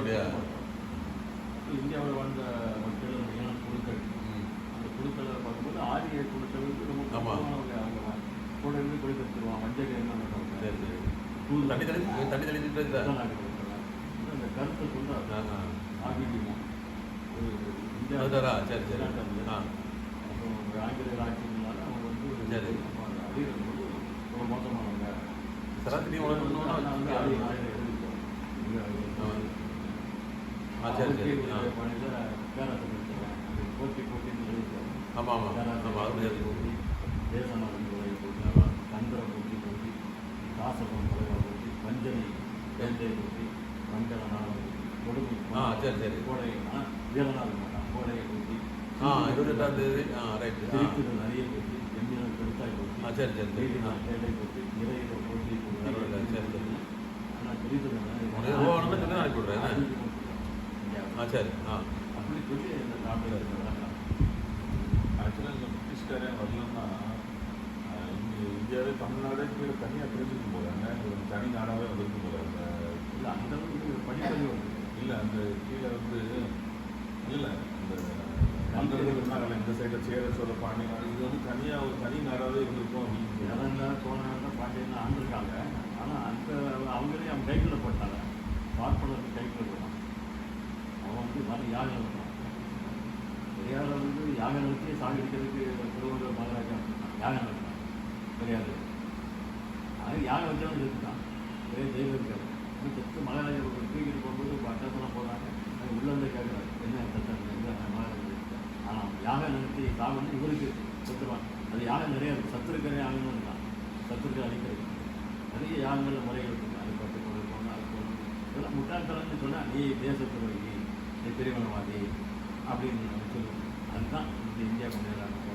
அப்படியா? இந்தியாவில் வாழ்ந்த மக்கள் ஈழம் குழுக்கள், அந்த குழுக்களை பார்க்கும்போது ஆரிய குழுக்கள் வந்து ரொம்ப முக்கியமானவங்க. அவங்க கூட இருந்து குழுக்கெடுத்துருவான் வஞ்சக என்ன பண்ணுவாங்க. சரி சரி. தண்ணி தெளிச்சுட்டு அந்த கருத்தை சொல்கிறாங்க ஆகிடுமா இந்தியா. சரி சரி. அப்புறம் ஆங்கிலேயர் ஆட்சினால அவங்க வந்து அழிகிறது போது ரொம்ப மோசமானவங்க. சராசரி வந்து ஆயிரம் எழுதிட்டோம். போட்டி போட்டின்னு எழுதிட்டோம். ஆமாம் ஆமாம். போட்டி, தேசநாதன் கொலையை போட்டி, சந்திர போட்டி போட்டி, காசபம் கொலையை போட்டி, வஞ்சனை வேண்டை போட்டி, மங்கள நாளம் போட்டி, கொடுமை சரி சரி. கோடை வீரநாதன் மாட்டான் கோடையை போட்டி, 28ஆம் தேதி திருச்சியில் நிறைய போட்டி, எம்ஜிஆர் பெருத்தாய் போட்டி, சரி சரி. வேலை போட்டி, நிறைய போட்டி சரி சரி. ஆனால் தெரியுது அனுப்பி விட்றேன். சரி. அப்படி சொல்லி இந்த டாக்டர் ஆக்சுவலாக இந்த பிரிட்டிஷ்காரே வரலன்னா இந்தியாவே தமிழ்நாடே கீழே தனியாக பிரிஞ்சுக்கும் போகிறாங்க. ஒரு தனி நாடாகவே வந்துருக்கும் போகிறாங்க. இல்லை அந்த அளவுக்கு படிப்பறிவு வந்து இல்லை அந்த கீழே வந்து இல்லை இந்த மந்திரங்கள் இருந்தாங்கல்ல இந்த சைடில் சேர சோழ பாண்டிய நாடு இது வந்து தனியாக ஒரு தனி நாடாகவே இருந்திருக்கும் அப்படின்னு இறந்தா சோழனா பாண்டியனா ஆண்டிருக்காங்க. ஆனால் அந்த அவங்களே அவங்க கைக்குள்ளே போட்டாங்க. பார்ப்பனருக்கு கைக்குள்ளே போட்டாங்க. அவன் வந்து மறு யாகம் நடத்தான். பெரியாரை வந்து யாகம் நடத்தி சாகடிக்கிறதுக்கு திருவள்ளுவர் மகாராஜா யாகம் நடத்தான். பெரியார் அது யாகம் வச்சவன் செத்துட்டான். பெரிய ஜெயிலில் இருக்காரு. செத்து மகாராஜா தூக்கிட்டு போகும்போது அட்டத்தெல்லாம் போகிறாங்க. அது உள்ளே கேட்குறாரு என்ன சட்டம் என்ன மகாராஜா இருக்கார். ஆனால் யாகம் நடத்தி சாகணும் இவருக்கு செத்துருவான். அது யாகம் நிறையா இருக்குது. சத்துருக்கரே யாகம் இருந்தான். சத்துருக்கரை அழிக்கிறது நிறைய யாகங்களில் முறைகள் இருக்குது. அது பட்டு போகணும் அது போகணும் இதெல்லாம் முட்டாள்தனம்னு சொன்னால் நீ தேசத்துறை நீ பிரிவினவாதி அப்படின்னு சொல்லுவோம். அதுதான் இந்த இந்தியா முன்னேறாங்க.